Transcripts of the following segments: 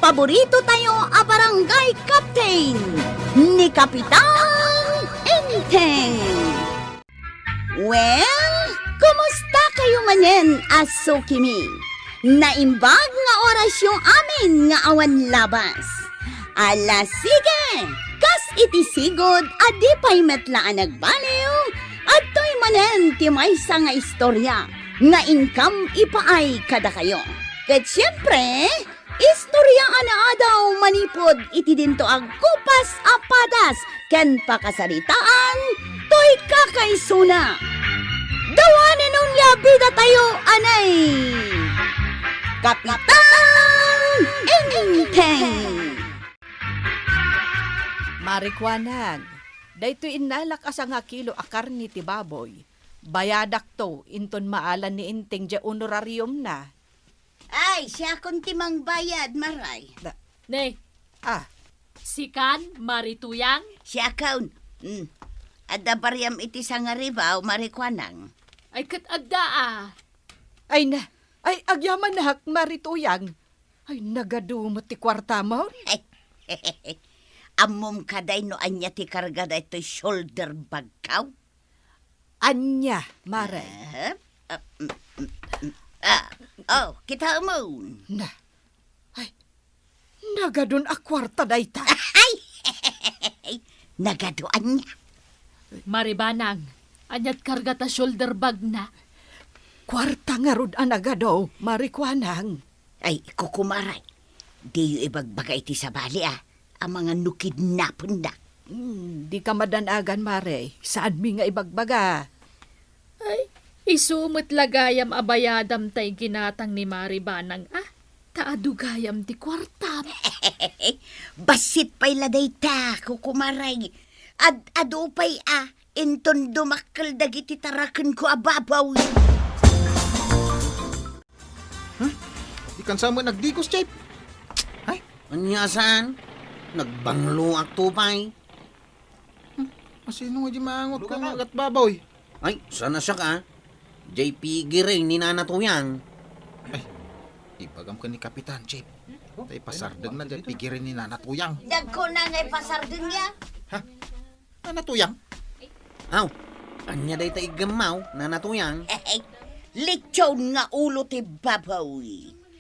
paborito tayo a barangay captain ni Kapitan Enteng. Well, kumusta kayo manen, Asukimi? Naimbag nga oras yung amin nga awan labas. Ala sige, kas itisigod adi pa'y metlaan nagbaliw at to'y manen ti maysa nga istorya nga income ipaay kada kayo. Ket siyempre, istorya ana daw manipod iti dinto ag kupas apadas ken pakasaritaan to'y kakaysuna. Dawanen nung yabida tayo anay Kapitan Enteng. Marikwanang, dayto inalak asa nga kilo a karni ti baboy. Bayadak to, inton maalan ni Inteng ja honorarium na. Ay, siya kon timang bayad, maray. Ne, Ah, sikan, marituyang, Siya kaun. Adda bariyam iti sa nga ribaw, marikwanang. ay katagda ay na, ay agyaman na hak marituyang. Ay nagadumot ti kwarta mo. Amom kaday no anya ti karga da ito shoulder bag kaw. Anya, maray. Kita mo. Na, ay, nagadun a kwarta dayta. Nagaduan niya. maribanang, anyat karga ta shoulder bag na. Kwarta nga rod a nagado, marikwanang. Ay, kukumaray. Di yu ibagbagay ti sa bali ang mga nukidnapon na. Di ka madanagan, Mare. Saan mi nga ibagbaga? Ay, isumot lagayam abayadam tay ginatang ni maribanang taadugayam ti kwartam. Basit pa'y laday ta, kukumaray. Ado pa'y inton dumakkel dagiti taraken ko ababaw. Ikan sama nagdigos, Chip. Ay, Anya saan? Nagbanglo ak tupay. masino nga di maangot ka nga gat baboy. Ay, sana siya ka? JP Giring ni Nanatuyang. Ibagam ka ni Kapitan, Chip. Tay pasardeng na dyan pigirin ni Nanatuyang. Dagko na ngay pasardeng niya. Nanatuyang? Aw, anya day tay gamaw, Nanatuyang. Lechon nga ulo ti babaw.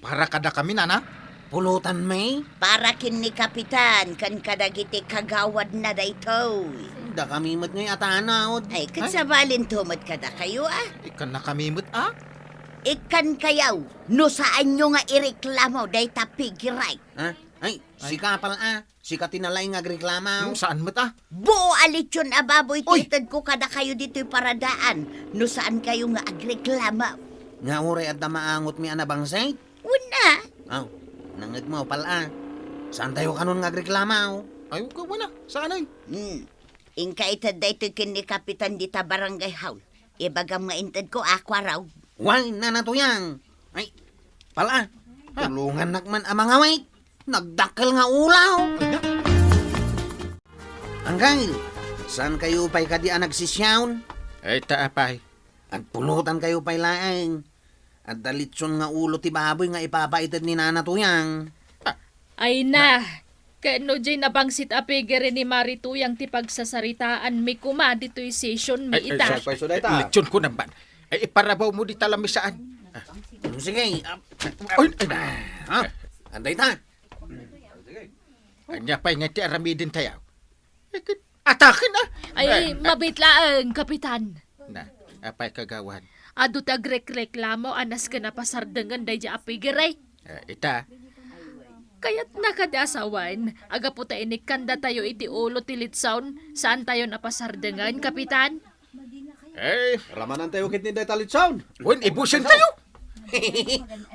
Para kada kami, Nana. Pulutan may. Para kin ni Kapitan, kan kadagiti kagawad na dayto. Da kami mat ngay atanaod. Ay, katsabalin tumot kada kayo Ikan na kami mo't Ikan kayaw, no saan nyo nga ireklamo day tapigiray. Ha? Ay, sika pala Sika tinalay nga agreklamaw. Saan mo't Buo alitsyon ababoy Uy! titad ko kada kayo dito'y paradaan. No saan kayo nga agreklamo. Nga uray at maangot mi anabangsay. Una, Aw, nangag mo pala. Saan tayo kanon nga agreklamaw? Ayaw ka wala. Saan ay? Inka itad dayto'y kin ni Kapitan dita barangay haul. Ibagam nga intad ko aqua raw. Why, Nanatuyang? Ay, pala. Tulungan nakman ang mga wait. Nagdakkel nga ulaw. Angkay, saan kayo pa'y kadi nagsisyawn? Ay, taapay. At pulutan kayo pa'y laeng. At dalitson nga ulo ti baboy nga ipapaitad ni Nanatuyang. Ay na, kano jay nabangsit apigere ni marituyang ti pagsasaritaan mi kuma dito'y session mi ita. Lechon ko naman. Ay, iparabaw mo di talamisaan. Sige. Ay, Anday ta. Anya pa'y nga ti aramidin tayo. Atakin Ay, mabitlaang, kapitan. Na, apay kagawan. Ado tagreklamo anas ka na pasardengan day ja apigere. Ita, Kaya't nakadasawan, aga po tayo kanda tayo iti ulo tilitsawn, saan tayo napasardengan, kapitan? Ramanan tayo kit ni Detalit Sound. wen ibusin tayo.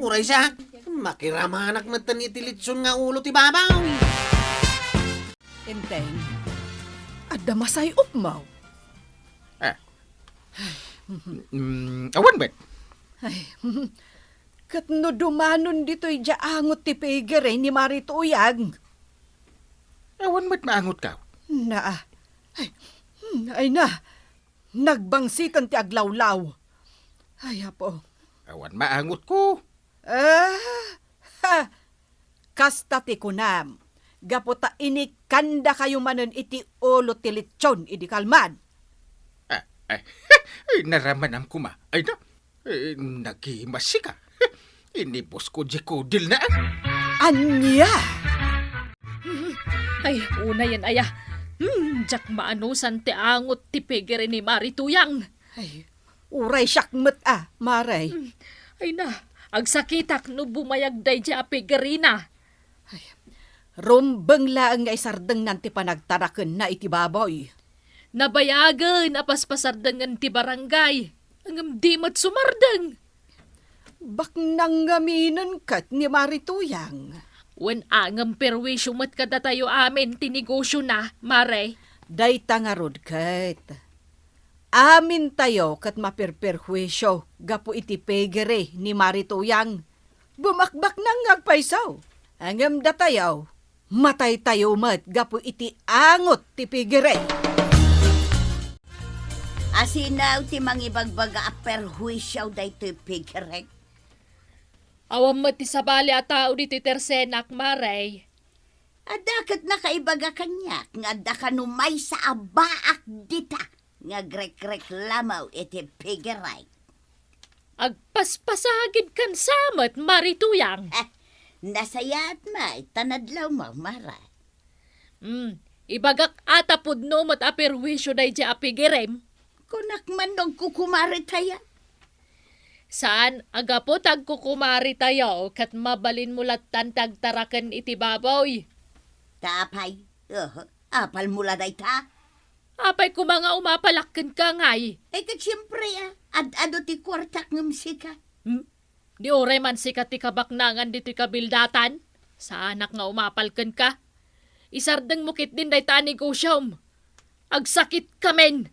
Uray siya. Makiramanak matan itilitson nga ulo ti babaw. Inteng, adda masay upmaw. Awan bet. Ay, kat no dumanon dito'y jaangot ti pigere ni Marituyang. Awan met maangot ka. Ay na, nagbangsitan ti aglawlaw. Ay, apo. Awan maangot ko. Kasta ti kunam. Gaputa ini kanda kayo manen iti ulo ti lechon idi kalmad. Naramanam ko ma. Ay na, nagihimasi ka. Inipos ko di kudil na. Anya! Ay, una yan, aya. Jak maanusan ti angot ti pigere ni Marituyang. Ay, uray syakmet maray. Ay na, agsakitak no bumayag day di apigerina. Rumbeng laang nga isardeng nanti panagtaraken na iti baboy. Nabayagan apaspasardangan ti barangay. Ang di mat sumardeng. Bak nangaminan kat ni Marituyang. Wen angam perwisyo mat kada tayo amin tinegosyo na, Mare. Day tangarod kat. Amin tayo kat maperperhuesyo gapo iti pegere ni Marituyang. Bumakbak nang ngagpaisaw. Angam da tayo, matay tayo mat gapo iti angot ti pegere. Asinaw ti mangibagbaga a perhuisyaw daytoy pigirek. Awam mat ti sabali a tao dito tersenak, Mare. Adakat na kaibaga kanya, nga da kanumay sa abaak dita, nga grek-grek lamaw iti pigirek. Agpaspasagid kan samat, Marituyang. Nasayat may, tanadlaw mo, Mara. Ibagak atapod no mat aperwisyo day di apigirem. Kunak man nung kukumari tayo. Saan agapot agkukumari tayo kat mabalin mulat tantagtarakan iti baboy. Tapay, apal mula day ta. Apay ko mga umapalakkan ka ngay. Kat siyempre ad-ado ti kwartak ng sika. Di oray man sikat ti kabaknangan dito kabildatan. Sa anak nga umapalkan ka. Isardeng mukit din day ta negosyom. Agsakit kamen.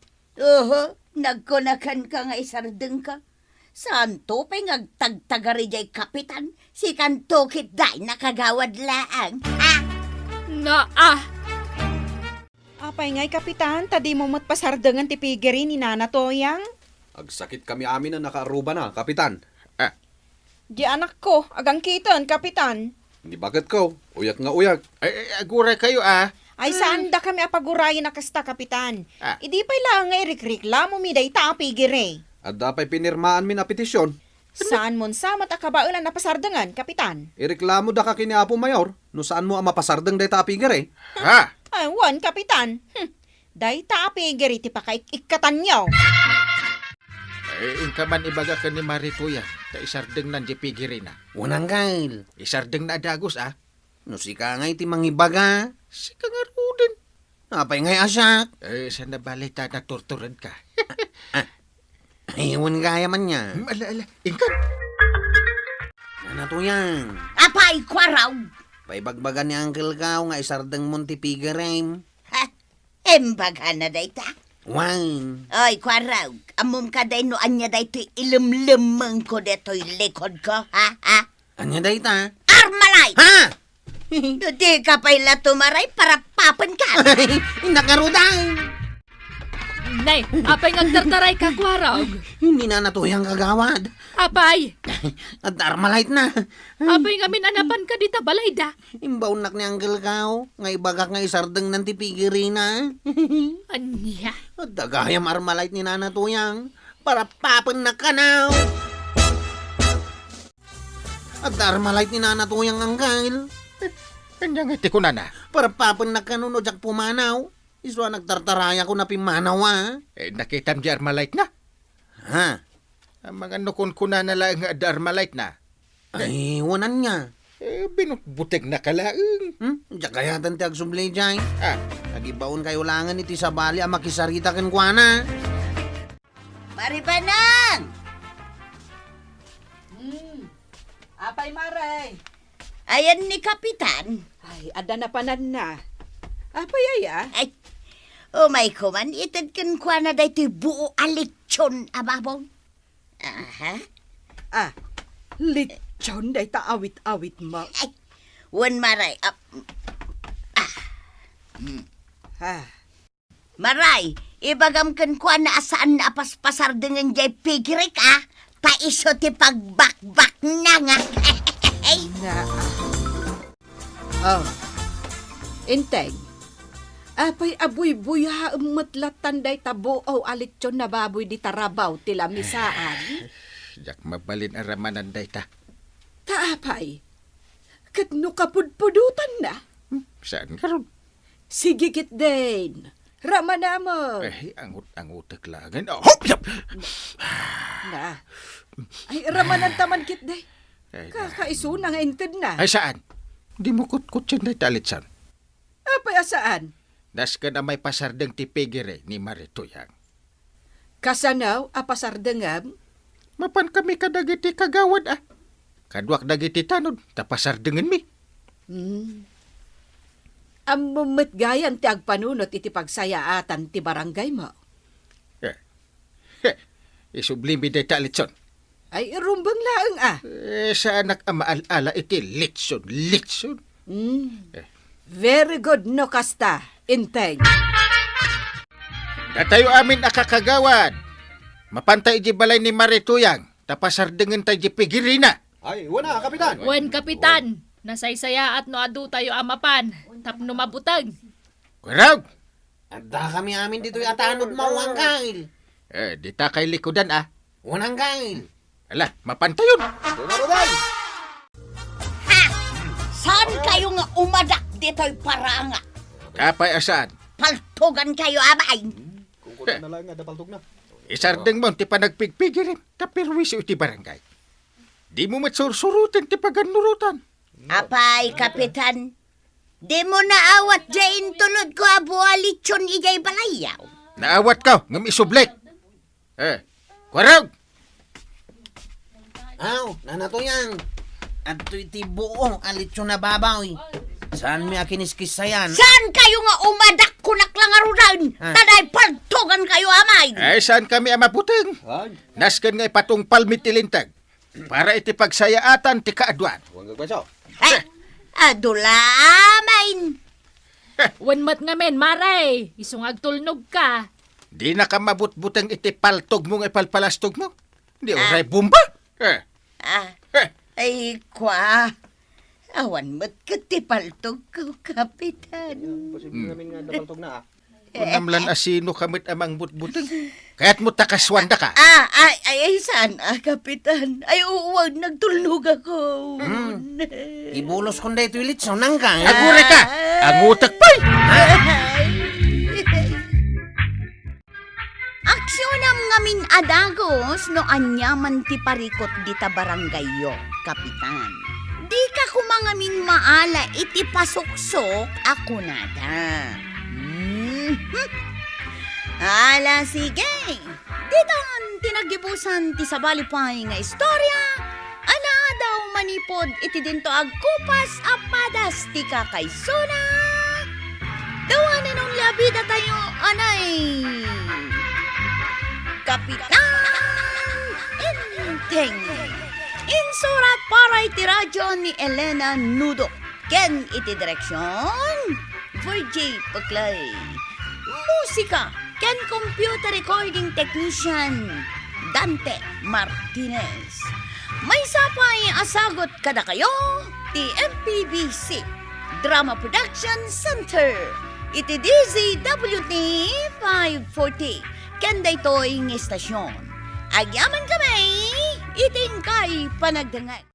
Nagkunakan ka nga isardeng ka. Saan to pa'y ngagtagtagari jay kapitan? Si kantukit day nakagawad laang. Apay ngay, kapitan, tadi mo matpasardangan ti pigeri ni Nana Toyang. Agsakit kami amin na nakaaruba na, kapitan. Di anak ko, agang kitan, kapitan. Hindi bakit ko? Uyak nga uyak. Aguray kayo Ay saan da kami apagurayin na kasta, kapitan. Ah. Idi pa'y lang ngay reklamo mi day ta pigeri. At dapay pinirmaan mi na petisyon. Saan mon samat akabaulan na pasardangan, kapitan? Ireklamo da ka kini Apo Mayor, no saan mo ang mapasardang day tapigir eh. Ha? Ay, wan, kapitan. Day ta pigeri ti pakaikikatan nyo. Inka man ibaga ka ni Marituya, ta isardeng nan di pigirin na. Unang kail. Isardeng na dagos No si ka ngay ti mangibaga. Si kangarudin. Apay ngay asyak. Sa nabalita na torturan ka. Aywan gaya man niya. Ala, inka. Ano to yan? Apay, kwaraw! Paibagbagan ni Uncle Gao nga isardeng munti pigirem. Embaga na day ta. Wine. Oy, kwaraw, amum ka day no anya day to'y ilumlumang ko deto'y likod ko, ha? Anya day ta? Armalay! Ha? Di ka pa'y latumaray para papan ka. Nakarudan! Nay, apay ngagtartaray ka, kwarog. Hindi na natuyang kagawad. Apay, At armalite na. apay nga minanapan ka dita balayda. Imbaunak ni Uncle Gao. Nga ibagak nga isardeng ng tipigirina. Anya? At dagayam armalite ni Nana Tuyang. Para papan na kanaw. At armalite ni Nana Tuyang Uncle. Kanya nga ko na. Para papan na kanuno jak pumanaw. Iswa nagtartaraya ko na pimanaw Nakita mo di Armalite na. Ha? Ang mga nukon ko na lang nga da Armalite na. Ay, wanan niya. Binutbutik na kalaang. Diyak kaya tanti agsublay dyan. Nagibaon Kayo langan iti sa bali ang makisarita kan kuana. Maribanang! Apay maray. Ayan ni Kapitan. Ay, ada na panan na. Apay Ay, umay ko man, itad kan kwa na day to'y buo alitsyon, ababong. Aha. Lechon day ta awit-awit ma. Ay, wan maray. Maray, ibagam kan kwa na asaan na apaspasar dengan jay pigirik, Paiso ti pagbakbak na nga. Na, Oh. Inteng. Apay abuy-buya umatlatan day tabo o alityon na baboy di tarabaw tila misaan. Jak mabalin aramanan day ta. Taapay. Kat no kapudpudutan na. Saan karon? Sige kit din. Rama na mo. Angot-angotak langan. Oh, hop! Yap! Na. Ay, ramanan taman kit day. Ay, Kakaiso na nga inted na. Ay, saan? Di mo kutkutsin day talitsan. Apay asaan? Das ka na may pasardeng tipigire ni Marituyang. Kasanaw, apasardengam. Mapan kami kadagiti kagawad ah. Kadwak dagiti tanod, tapasardengan mi. Ang mumitgayan ti agpanunot iti pagsayaatan ti barangay mo. Isublimi day talitson. Ay, rumbang laang ah. Sa anak amaal-ala iti litson. Very good no kasta, Inteng. Datayo amin akakagawad. Mapantay di balay ni Marituyang. Tapasardengan tayo di pigirina. Ay, wala, Kapitan. Wen kapitan, nasaysaya at no adu tayo amapan, tapno mabutag. Kurag! Adda kami amin dito atanod mo ang kail. Di ta kay likodan ah. Unang kail. Ala, mapantayon. Tunaroday! Saan kayo nga umadak dito'y paranga? Kapay asaan. Paltugan kayo, abay. Kung kuna na lang nga, dapaltog na. Isardeng mo, ti pa nagpigpigirin. Tapirwiso iti barangay. Di mo matsursurutin, ti paganurutan. Apay, kapitan. Di mo naawat dyan tulod ko abualityon ijay balayaw. Naawat ka, ngam isublik. Kurag! Aw, nanatoyang. At iti buong alitsyon na babaw. Saan mi akiniskisayan? Saan kayo nga umadak kunak lang arudan? Taday paltugan kayo, amay. Ay, saan kami amaputing? Ay, Naskan nga patong palmitilintag. Para iti pagsayaatan, ti kaadwan. huwag gagpasaw. Adula, amain. Wen mat nga men, maray, isong agtulnog ka. Di na ka mabutbutang iti paltog mo nga ipalpalastog mo. Di oray bumba. Ay, kwa. Awan mo't katipaltog ko, kapitan. Posible namin nga dapaltog na Unamlan asino kamit amang butbutang. Kaya't mo takaswanda ka. Ay, saan, kapitan? Ay, uwag, nagtulnog ako. Ibulos ko na ito ilitsyon nang kail. Agure ka! Ang utak pa'y! Aksyon ngamin adagos no anyaman ti parikot dita barangay yo, kapitan. Di ka kumangamin maala iti pasuksok ako nada. Ala, sige. Ditan tinagibusan ti sabalipay nga istorya. Ana daw manipod iti dinto agkupas apadas ti kakaysuna. Dawanan ng labida tayo, anay. Kapitan Inteng. Insurat para iti radyo ni Elena Nudo. Ken iti direksyon Virgie Paclay. Musika ken computer recording technician Dante Martinez. May sapay asagot kada kayo ti MPBC Drama Production Center. Iti DZWT 540. Kanda ito'y ng estasyon. Agyaman kami, iting kay panagdangan.